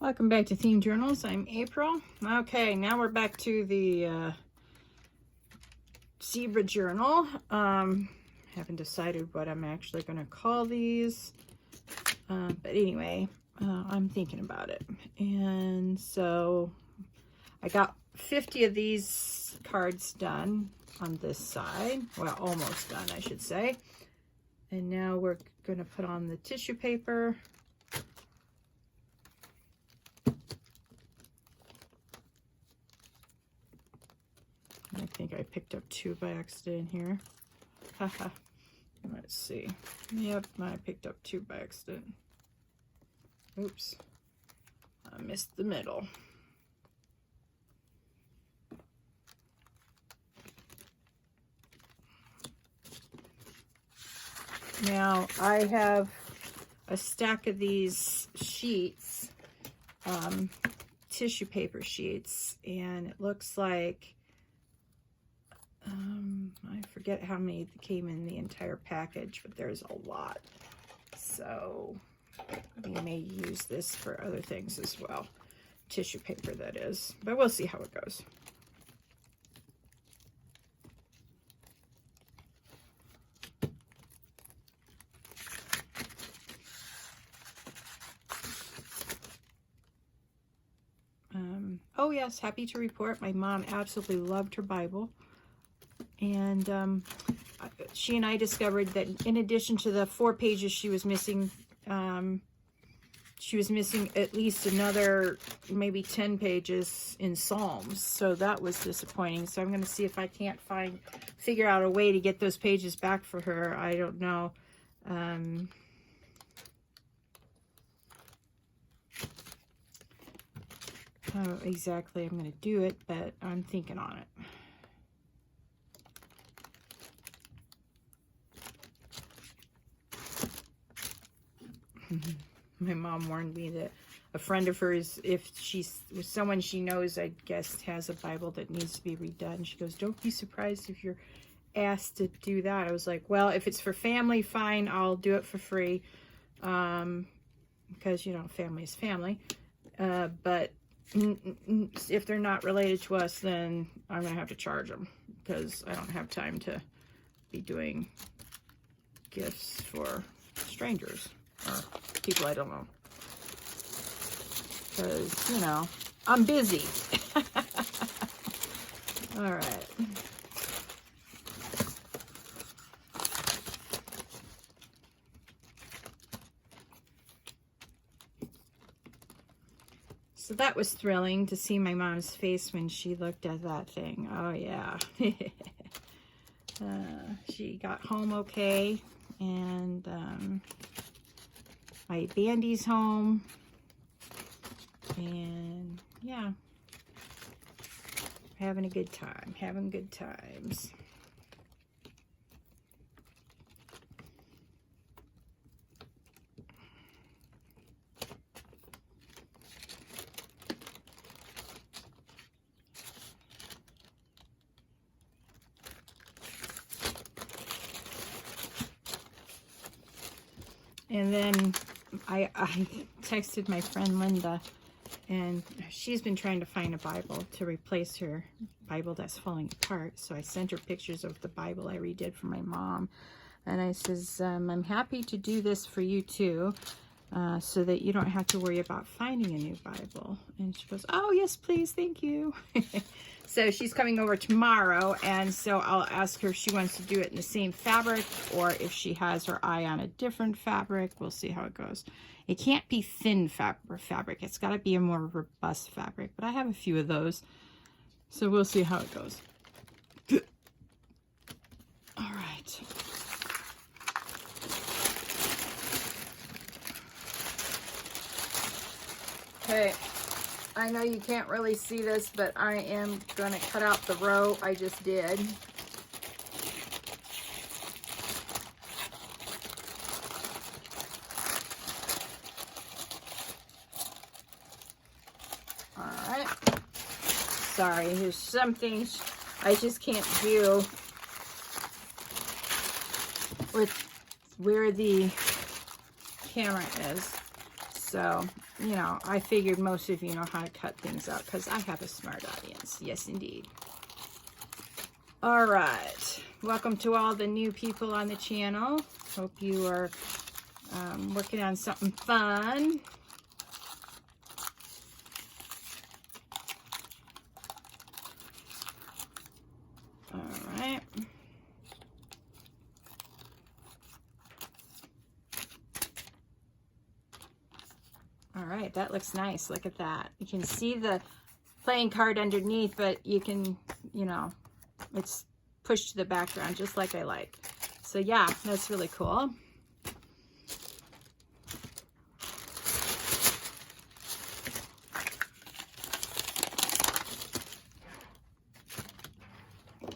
Welcome back to Theme Journals. I'm April. Okay, now we're back to the zebra journal. Haven't decided what I'm actually going to call these. But anyway, I'm thinking about it. And so I got 50 of these cards done on this side. Well, almost done, I should say. And now we're going to put on the tissue paper. I think I picked up 2 by accident here. Haha. Let's see. Yep, I picked up 2 by accident. Oops. I missed the middle. Now, I have a stack of these sheets, tissue paper sheets, and it looks like I forget how many came in the entire package, but there's a lot. So we may use this for other things as well. Tissue paper, that is. But we'll see how it goes. Oh yes, happy to report my mom absolutely loved her Bible. And she and I discovered that in addition to the 4 pages she was missing at least another maybe 10 pages in Psalms. So that was disappointing. So I'm going to see if I can't figure out a way to get those pages back for her. I don't know. How exactly I'm going to do it, but I'm thinking on it. My mom warned me that a friend of hers, if she's with someone she knows, I guess, has a Bible that needs to be redone, she goes, don't be surprised if you're asked to do that. I was like, well, if it's for family, fine, I'll do it for free. Because, you know, family is family. But if they're not related to us, then I'm going to have to charge them. Because I don't have time to be doing gifts for strangers. Or people I don't know. Because, you know, I'm busy. All right. So that was thrilling to see my mom's face when she looked at that thing. Oh, yeah. She got home okay. And my Bandy's home, and yeah, having a good time, having good times. And then I texted my friend Linda, and she's been trying to find a Bible to replace her Bible that's falling apart. So I sent her pictures of the Bible I redid for my mom. And I says, I'm happy to do this for you too, so that you don't have to worry about finding a new Bible. And she goes, oh, yes, please, thank you. So she's coming over tomorrow, and so I'll ask her if she wants to do it in the same fabric or if she has her eye on a different fabric. We'll see how it goes. It can't be thin fabric. It's got to be a more robust fabric, but I have a few of those, so we'll see how it goes. All right. Okay. I know you can't really see this, but I am going to cut out the row I just did. All right. Sorry, there's some things I just can't do with where the camera is. So, you know, I figured most of you know how to cut things out because I have a smart audience. Yes, indeed. All right. Welcome to all the new people on the channel. Hope you are working on something fun. All right. All right, that looks nice. Look at that. You can see the playing card underneath, but you can, you know, it's pushed to the background just like I like. So yeah, that's really cool.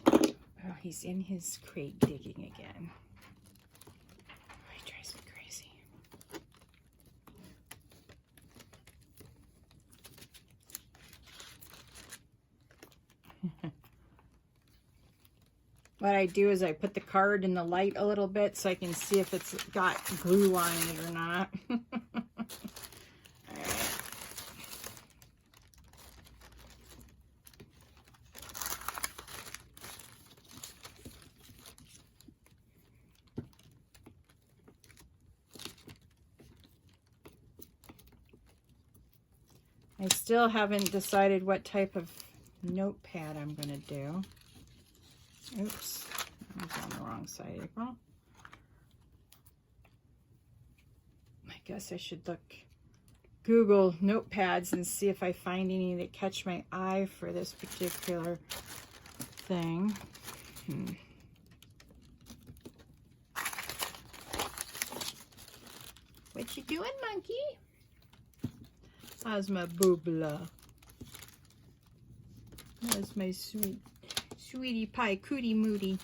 Oh, he's in his crate digging again. Oh, he drives me crazy. What I do is I put the card in the light a little bit so I can see if it's got glue on it or not. All right. I still haven't decided what type of notepad I'm going to do. Oops, I was on the wrong side, April. I guess I should Google notepads and see if I find any that catch my eye for this particular thing. What you doing, monkey? How's my boobla? How's my sweetie pie cootie moody?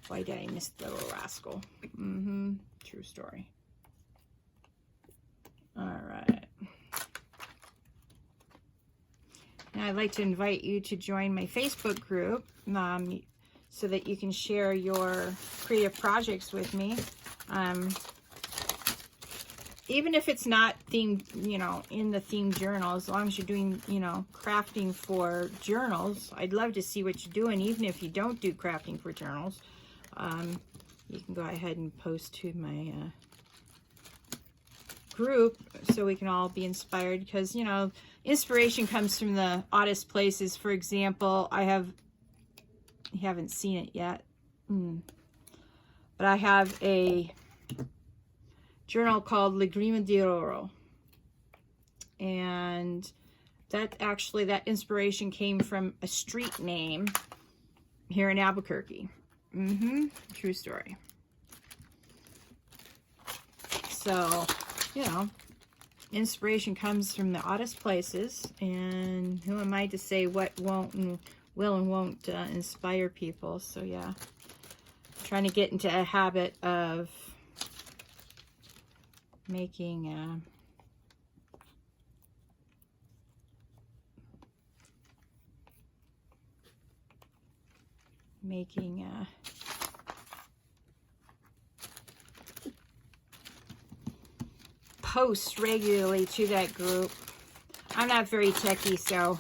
Why did I miss the little rascal? True story. All right. Now I'd like to invite you to join my Facebook group so that you can share your creative projects with me. Even if it's not themed, you know, in the themed journal, as long as you're doing, you know, crafting for journals, I'd love to see what you're doing, even if you don't do crafting for journals. You can go ahead and post to my group so we can all be inspired, because, you know, inspiration comes from the oddest places. For example, you haven't seen it yet, but I have a journal called Lagrima di Oro, and that inspiration came from a street name here in Albuquerque. True story. So, you know, inspiration comes from the oddest places, and who am I to say what won't and will and won't inspire people? So yeah, trying to get into a habit of making posts regularly to that group. I'm not very techy, so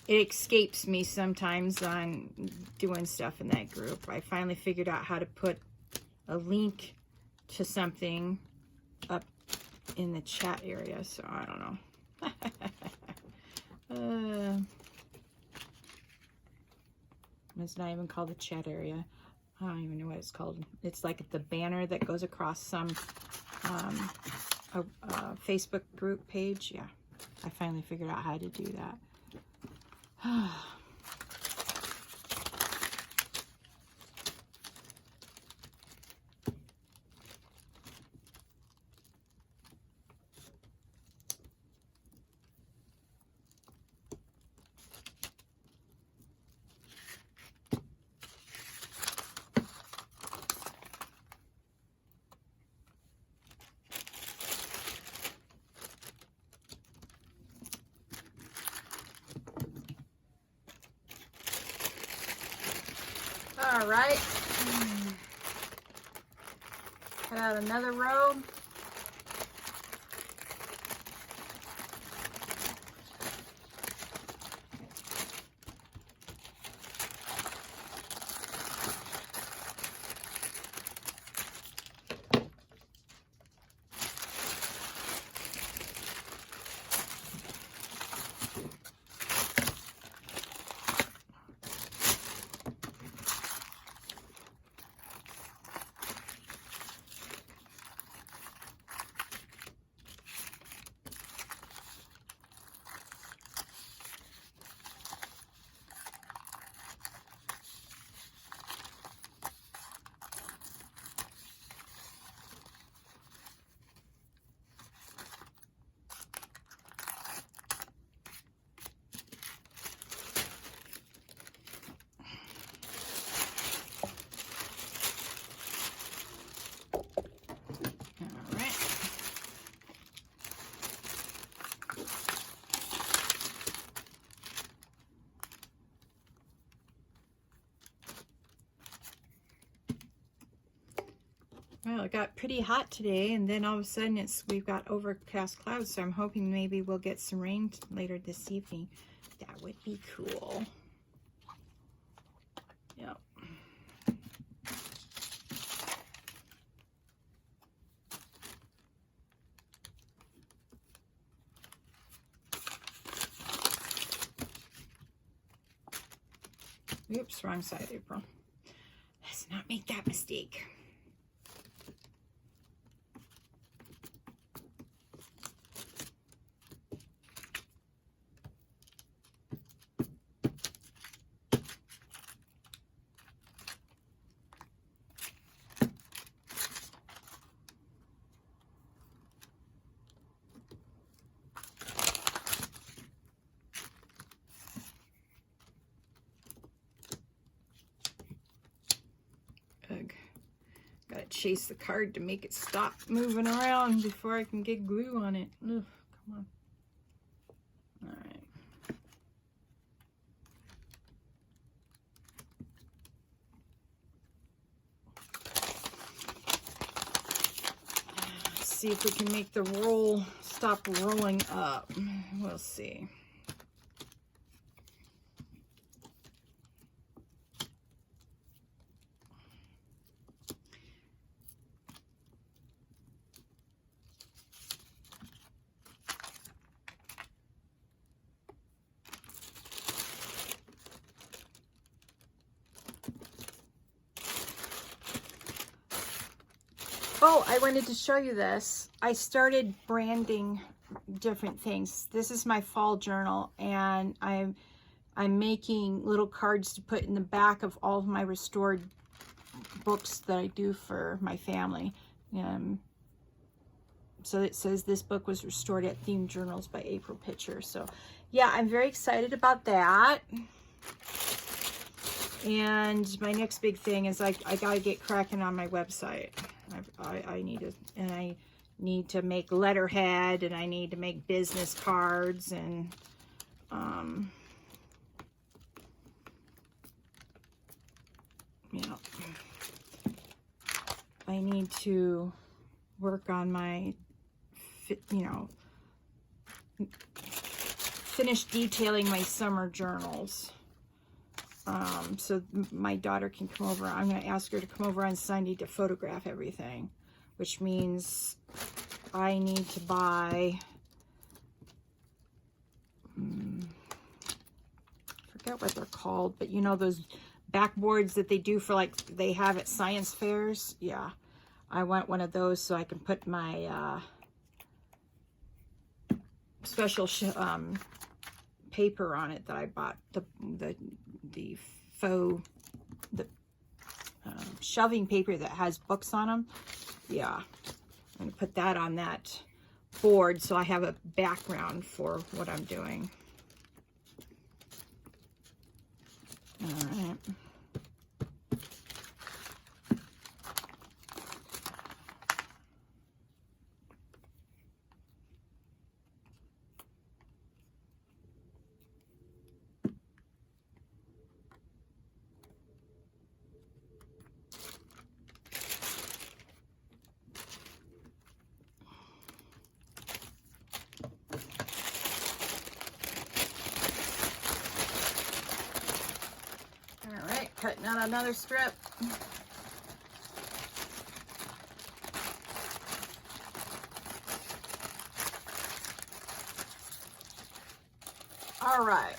it escapes me sometimes on doing stuff in that group. I finally figured out how to put a link to something up in the chat area, so I don't know. It's not even called the chat area. I don't even know what it's called. It's like the banner that goes across some Facebook group page. Yeah, I finally figured out how to do that. All right. cut out another row. Well, it got pretty hot today, and then all of a sudden we've got overcast clouds, so I'm hoping maybe we'll get some rain later this evening. That would be cool. Yep. Oops, wrong side, April. Let's not make that mistake. Gotta chase the card to make it stop moving around before I can get glue on it. Ugh, come on. All right. Let's see if we can make the roll stop rolling up. We'll see. Oh, I wanted to show you this. I started branding different things. This is my fall journal, and I'm making little cards to put in the back of all of my restored books that I do for my family. So it says this book was restored at Theme Journals by April Pitcher. So yeah, I'm very excited about that. And my next big thing is I gotta get cracking on my website. I need to make letterhead, and I need to make business cards, and yeah, I need to work on my, finish detailing my summer journals. So my daughter can come over. I'm going to ask her to come over on Sunday to photograph everything, which means I need to buy, forget what they're called, but you know those backboards that they do for, like, they have at science fairs? Yeah, I want one of those so I can put my special paper on it that I bought, the faux, shelving paper that has books on them. Yeah, I'm going to put that on that board so I have a background for what I'm doing. All right. cutting out another strip. All right.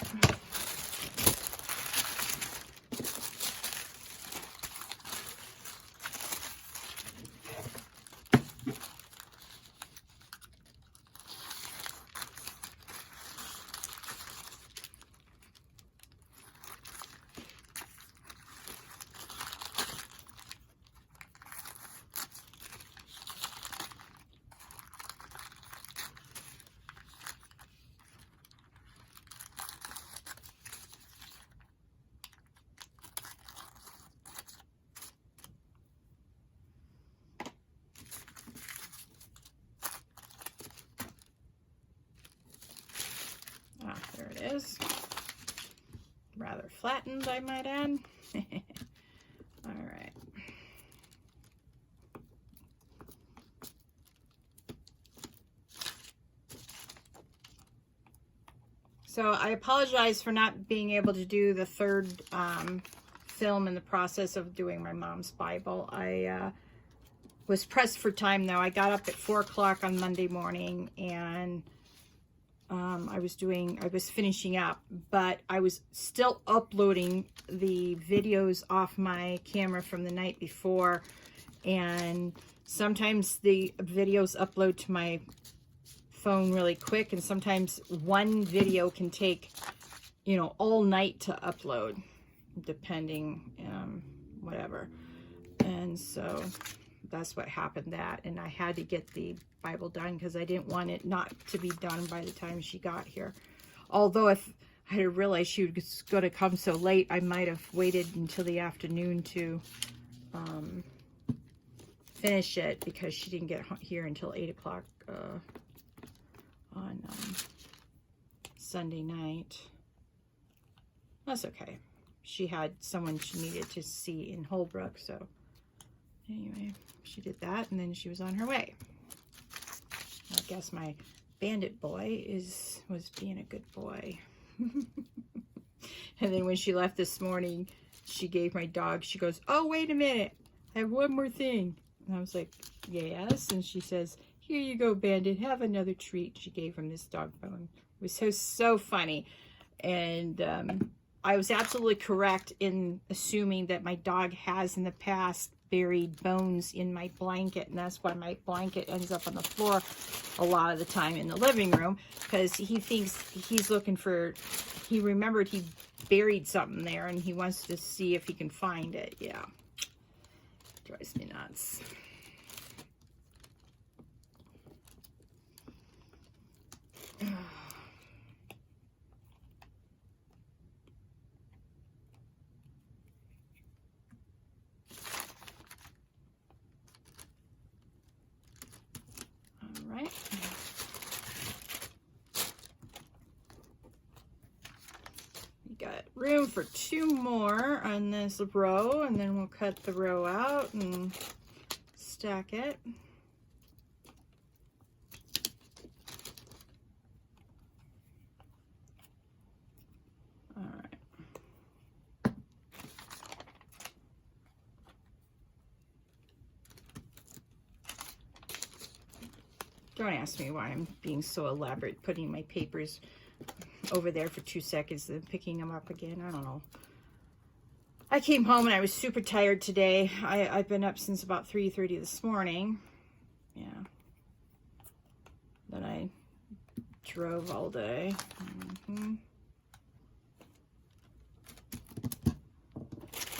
There it is. Rather flattened, I might add. All right. So I apologize for not being able to do the third film in the process of doing my mom's Bible. I was pressed for time though. I got up at 4 o'clock on Monday morning, and I was finishing up, but I was still uploading the videos off my camera from the night before, and sometimes the videos upload to my phone really quick, and sometimes one video can take, you know, all night to upload, depending, whatever. And so that's what happened, and I had to get the Bible done because I didn't want it not to be done by the time she got here. Although if I had realized she was going to come so late, I might have waited until the afternoon to finish it, because she didn't get here until 8 o'clock on Sunday night. That's okay. She had someone she needed to see in Holbrook, so anyway, she did that, and then she was on her way. I guess my bandit boy was being a good boy. And then when she left this morning, she gave my dog, she goes, "Oh, wait a minute, I have one more thing." And I was like, "Yes." And she says, "Here you go, Bandit, have another treat." She gave him this dog bone. It was so funny. And I was absolutely correct in assuming that my dog has in the past buried bones in my blanket, and that's why my blanket ends up on the floor a lot of the time in the living room, because he thinks he's looking for, he remembered he buried something there and he wants to see if he can find it. Yeah, drives me nuts. Right. You got room for 2 more on this row, and then we'll cut the row out and stack it. All right. Don't ask me why I'm being so elaborate, putting my papers over there for 2 seconds, then picking them up again. I don't know. I came home and I was super tired today. I've been up since about 3:30 this morning. Yeah. Then I drove all day.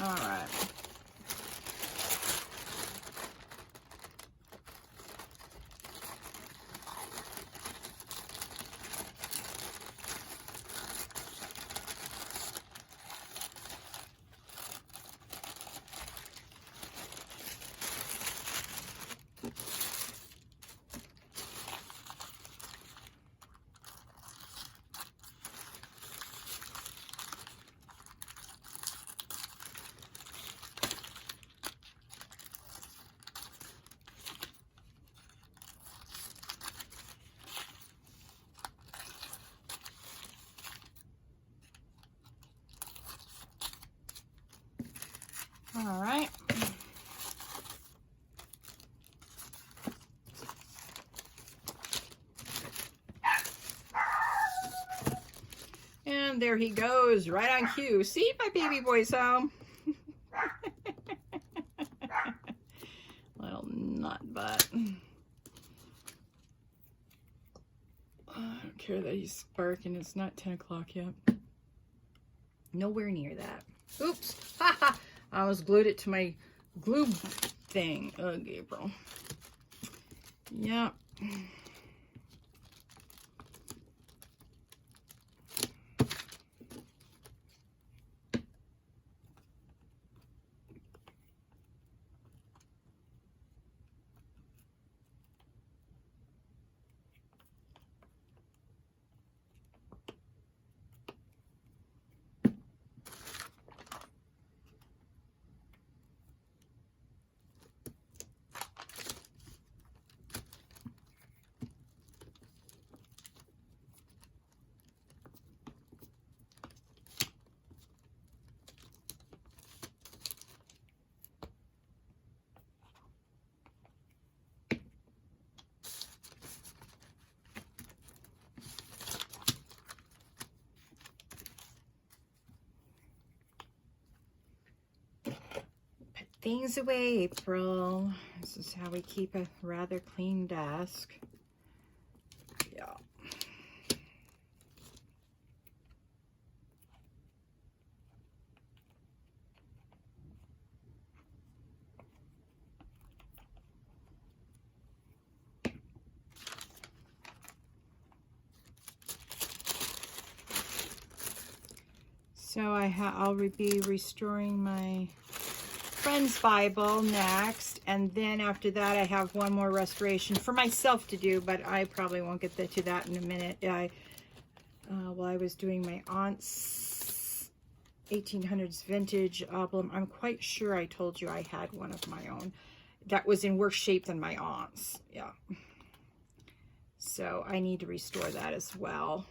All right. And there he goes, right on cue. See, my baby boy's home. Little nut butt. I don't care that he's barking. It's not 10 o'clock yet. Nowhere near that. Oops. I almost glued it to my glue thing. Oh, Gabriel. Yep. Things away, April. This is how we keep a rather clean desk. Yeah. So I'll be restoring my friend's Bible next, and then after that I have one more restoration for myself to do, but I probably won't get to that in a minute. While I was doing my aunt's 1800s vintage album, I'm quite sure I told you I had one of my own that was in worse shape than my aunt's. Yeah. So I need to restore that as well.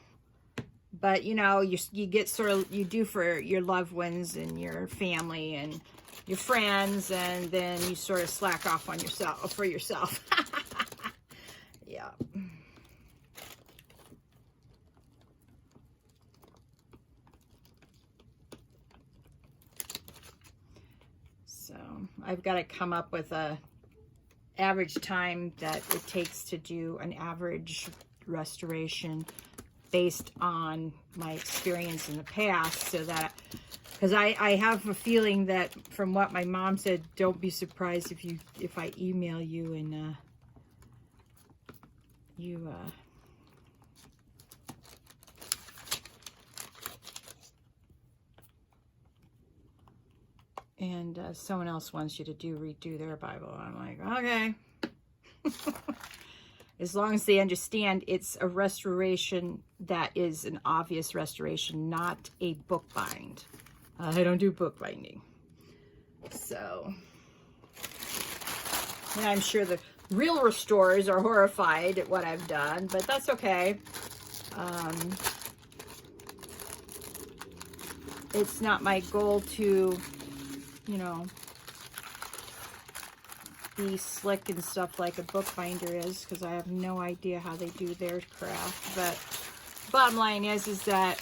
But you know, you get sort of, you do for your loved ones and your family and your friends, and then you sort of slack off on yourself, for yourself. Yeah. So I've got to come up with a average time that it takes to do an average restoration based on my experience in the past, so that, because I have a feeling that from what my mom said, don't be surprised if I email you and someone else wants you to redo their Bible. I'm like, okay. As long as they understand it's a restoration that is an obvious restoration, not a bookbind. I don't do bookbinding. So, yeah, I'm sure the real restorers are horrified at what I've done, but that's okay. It's not my goal to, you know, be slick and stuff like a bookbinder is, because I have no idea how they do their craft. But bottom line is that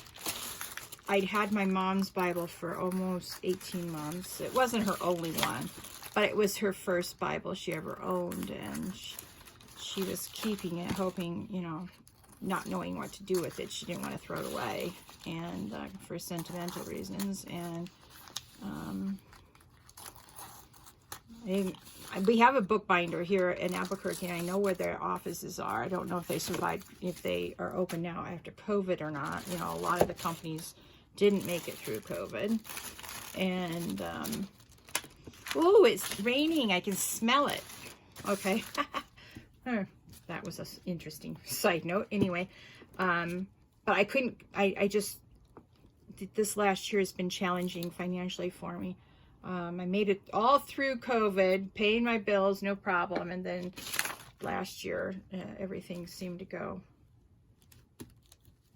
I'd had my mom's Bible for almost 18 months. It wasn't her only one, but it was her first Bible she ever owned, and she was keeping it, hoping, you know, not knowing what to do with it. She didn't want to throw it away, and for sentimental reasons. And we have a bookbinder here in Albuquerque, and I know where their offices are. I don't know if they survived, if they are open now after COVID or not. You know, a lot of the companies didn't make it through COVID. And, oh, it's raining. I can smell it. Okay. That was an interesting side note. Anyway, but I couldn't, I just, this last year has been challenging financially for me. I made it all through COVID, paying my bills, no problem. And then last year, everything seemed to go,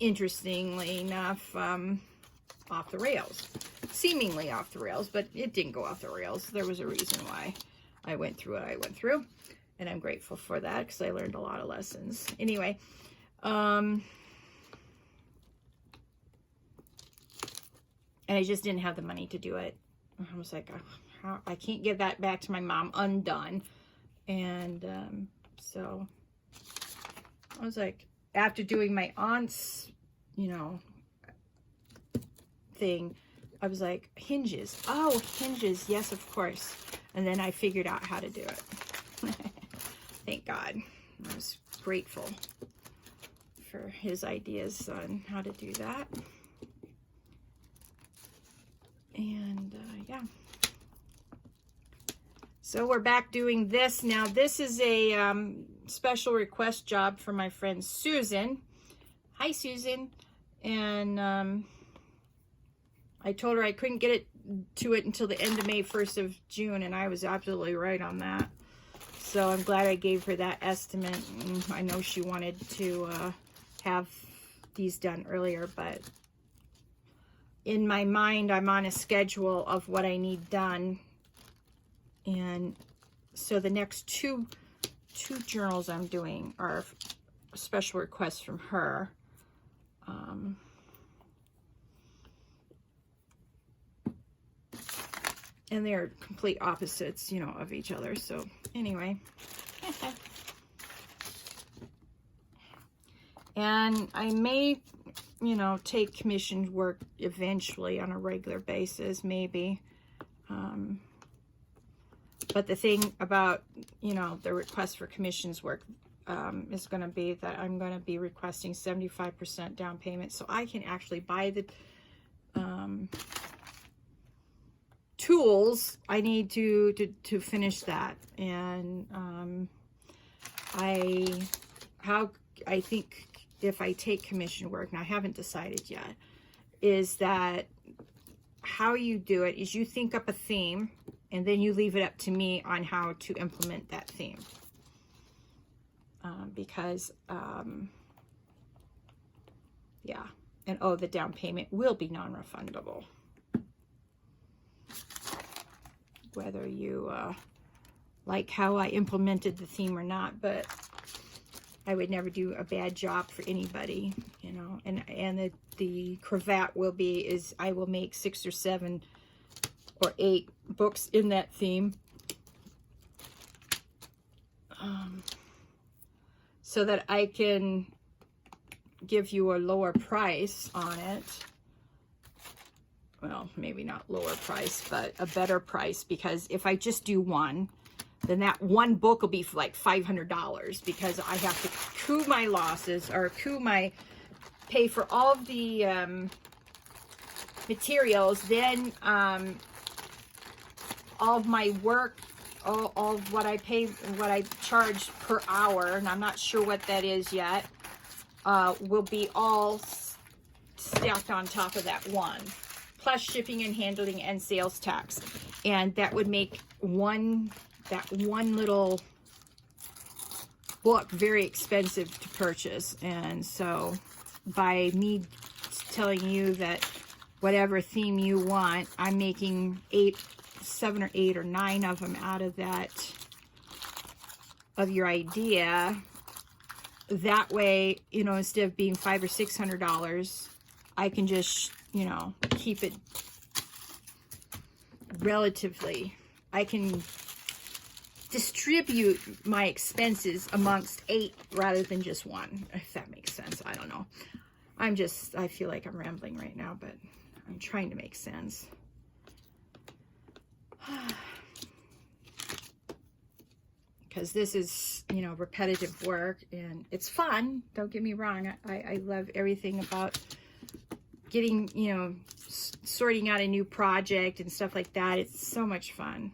interestingly enough, off the rails. Seemingly off the rails, but it didn't go off the rails. There was a reason why I went through what I went through. And I'm grateful for that, because I learned a lot of lessons. Anyway, And I just didn't have the money to do it. I was like, I can't give that back to my mom undone. And so I was like, after doing my aunt's, you know, thing, I was like, hinges. Oh, hinges. Yes, of course. And then I figured out how to do it. Thank God. I was grateful for his ideas on how to do that. And yeah. So we're back doing this now. This is a special request job for my friend Susan. Hi, Susan. And I told her I couldn't get to it until the end of May, 1st of June, and I was absolutely right on that. So I'm glad I gave her that estimate. And I know she wanted to have these done earlier, but in my mind, I'm on a schedule of what I need done. And so the next two journals I'm doing are special requests from her. And they're complete opposites, you know, of each other. So anyway. And I may, you know, take commissioned work eventually on a regular basis, maybe. But the thing about, you know, the request for commissions work is going to be that I'm going to be requesting 75% down payment, so I can actually buy the tools I need to finish that. And I think if I take commission work, and I haven't decided yet, is that how you do it is you think up a theme and then you leave it up to me on how to implement that theme. Because yeah, and oh, the down payment will be non-refundable, whether you like how I implemented the theme or not. But I would never do a bad job for anybody, you know. And the cravat will be I will make 6 or 7 or 8 books in that theme, so that I can give you a lower price on it. Well, maybe not lower price, but a better price, because if I just do one, then that one book will be for like $500, because I have to coup my losses, or pay for all of the materials, then all of my work, all of what I pay, what I charge per hour, and I'm not sure what that is yet, will be all stacked on top of that one, plus shipping and handling and sales tax. And that would make that one little book very expensive to purchase. And so by me telling you that whatever theme you want, I'm making 7 or 8 or 9 of them out of that, of your idea. That way, you know, instead of being $500 or $600, I can just, you know, keep it relatively. I can distribute my expenses amongst 8 rather than just one, if that makes sense. I don't know. I feel like I'm rambling right now, but I'm trying to make sense. Because this is, you know, repetitive work, and it's fun. Don't get me wrong. I love everything about getting, you know, sorting out a new project and stuff like that. It's so much fun.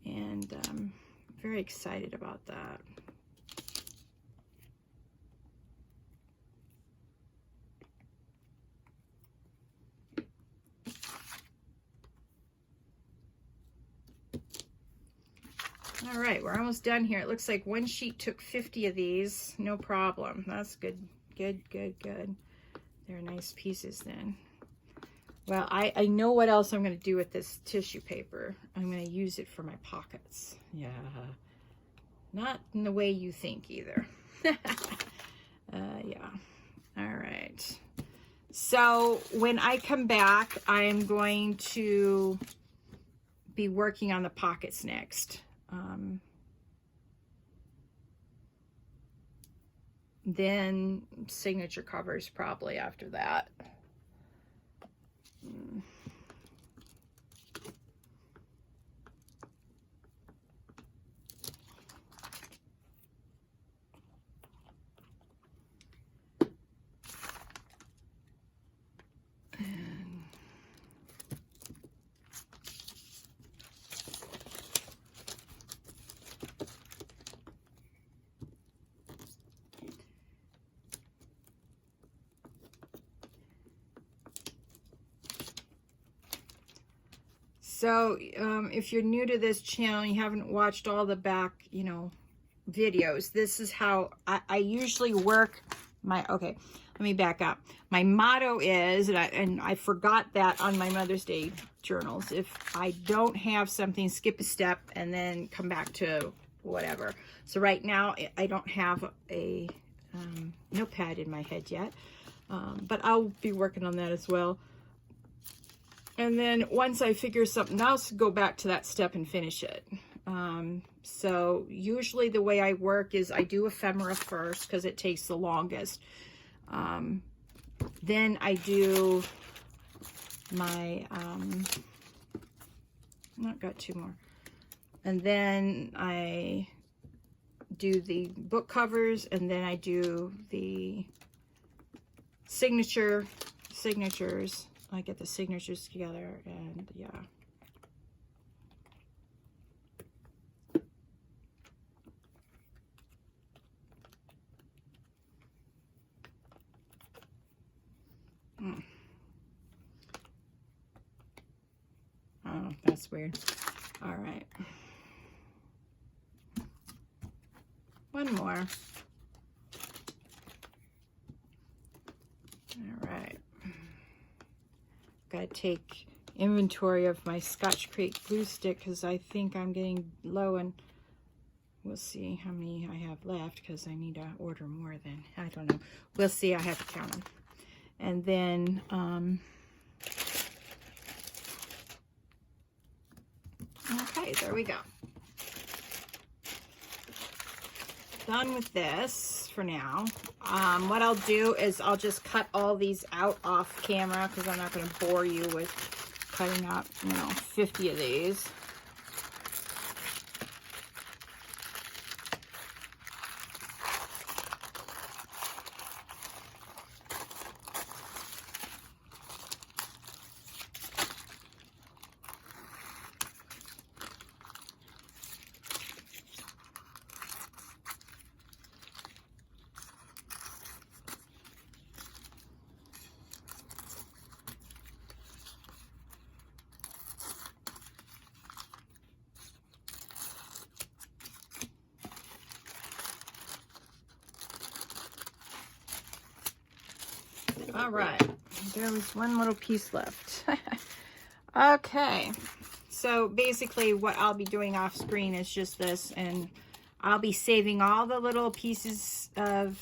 And I'm very excited about that. All right, we're almost done here. It looks like one sheet took 50 of these. No problem. That's good. Good. They're nice pieces then. Well, I know what else I'm going to do with this tissue paper. I'm going to use it for my pockets. Yeah. Not in the way you think either. Yeah. All right. So when I come back, I am going to be working on the pockets next. Then signature covers probably after that. So if you're new to this channel, you haven't watched all the back, videos, this is how I usually work my, okay, let me back up. My motto is, and I forgot that on my Mother's Day journals, if I don't have something, skip a step and then come back to whatever. So right now, I don't have a notepad in my head yet, but I'll be working on that as well. And then once I figure something else, go back to that step and finish it. So usually the way I work is I do ephemera first because it takes the longest. Then I do my, I've got two more. And then I do the book covers, and then I do the signatures. I get the signatures together, and yeah. Oh, that's weird. All right. One more. All right. Gotta take inventory of my Scotch Crate glue stick because I think I'm getting low, and we'll see how many I have left because I need to order more than, I don't know. We'll see. I have to count them. And then, okay, there we go. Done with this for now. What I'll do is I'll just cut all these out off camera because I'm not going to bore you with cutting out, 50 of these. All right, there was one little piece left. Okay, so basically what I'll be doing off screen is just this, and I'll be saving all the little pieces of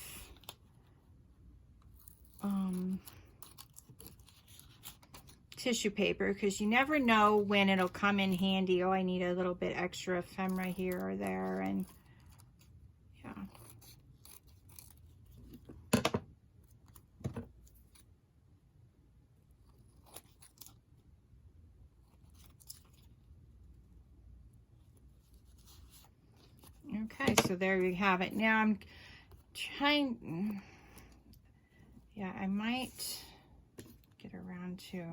tissue paper because you never know when it'll come in handy. Oh, I need a little bit extra ephemera here or there, and yeah. Okay, so there you have it. Now I'm trying, yeah, I might get around to,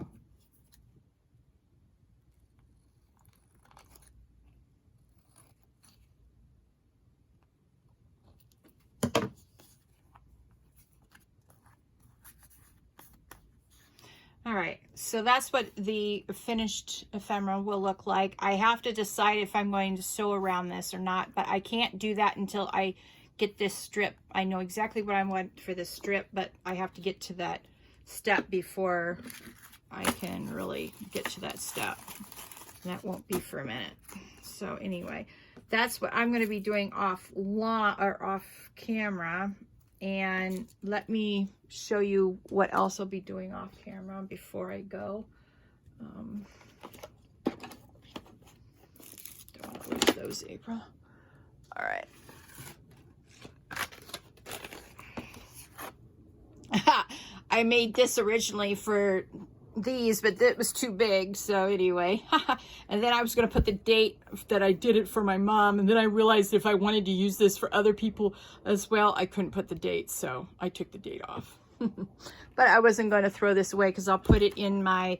all right, so that's what the finished ephemera will look like. I have to decide if I'm going to sew around this or not, but I can't do that until I get this strip. I know exactly what I want for this strip, but I have to get to that step before I can really get to that step. That won't be for a minute. So anyway, that's what I'm going to be doing off camera. And let me show you what else I'll be doing off camera before I go. Don't want to lose those, April. All right. I made this originally for these, but it was too big, so anyway. And then I was going to put the date that I did it for my mom, and then I realized if I wanted to use this for other people as well, I couldn't put the date, so I took the date off. But I wasn't going to throw this away because I'll put it in my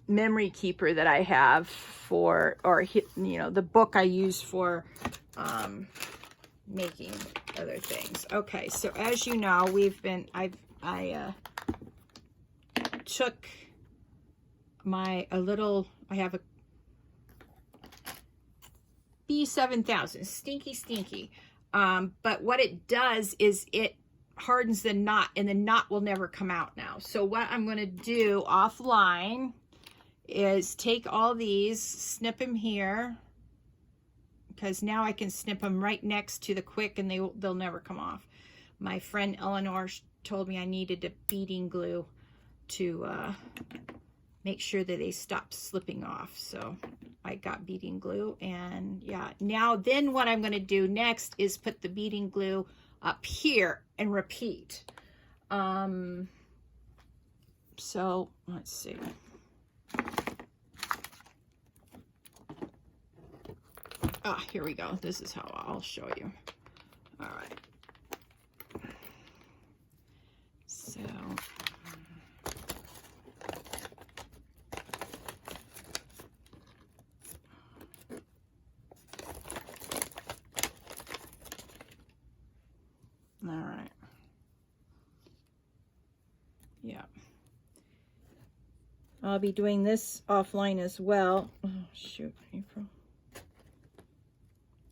memory keeper that I have for, or you know, the book I use for making other things. Okay, so as you know, I took I have a B7000, stinky. But what it does is it hardens the knot, and the knot will never come out now. So what I'm going to do offline is take all these, snip them here, because now I can snip them right next to the quick and they'll never come off. My friend Eleanor told me I needed a beading glue to make sure that they stop slipping off. So I got beading glue, and yeah. Now then what I'm going to do next is put the beading glue up here and repeat. So let's see. Ah, here we go. This is how I'll show you. All right. So all right. Yeah. I'll be doing this offline as well. Oh, shoot, April.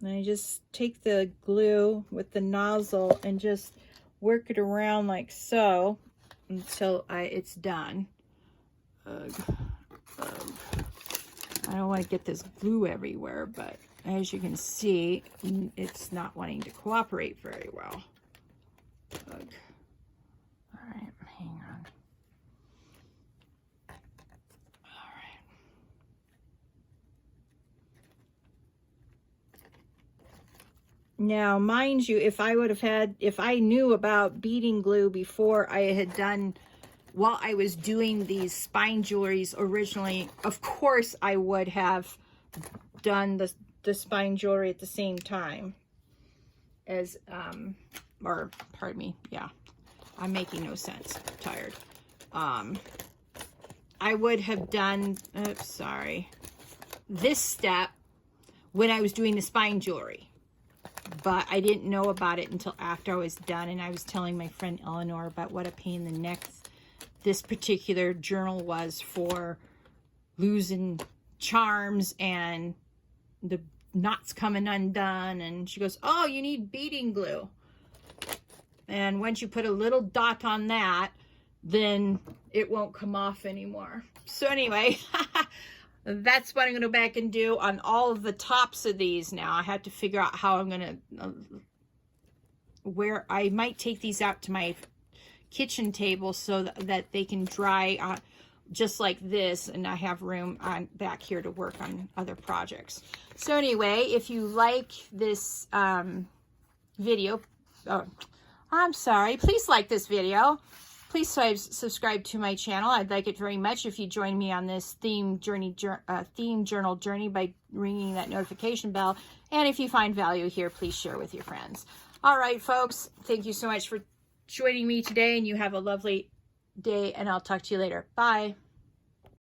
And I just take the glue with the nozzle and just work it around like so until it's done. I don't want to get this glue everywhere, but as you can see, it's not wanting to cooperate very well. All right, hang on. All right. Now, mind you, if I knew about beading glue before I had done, while I was doing these spine jewelries originally, of course I would have done the spine jewelry at the same time as, or pardon me, yeah, I'm making no sense, I'm tired. I would have done, oops, sorry, this step when I was doing the spine jewelry, but I didn't know about it until after I was done, and I was telling my friend Eleanor about what a pain in the neck this particular journal was for losing charms and the knots coming undone, and she goes, oh, you need beading glue. And once you put a little dot on that, then it won't come off anymore. So anyway, that's what I'm going to go back and do on all of the tops of these now. I have to figure out how I'm going to, where I might take these out to my kitchen table so that they can dry just like this, and I have room back here to work on other projects. So anyway, if you like this video, I'm sorry, please like this video. Please subscribe to my channel. I'd like it very much if you join me on this theme journal journey by ringing that notification bell. And if you find value here, please share with your friends. All right, folks, thank you so much for joining me today, and you have a lovely day, and I'll talk to you later. Bye.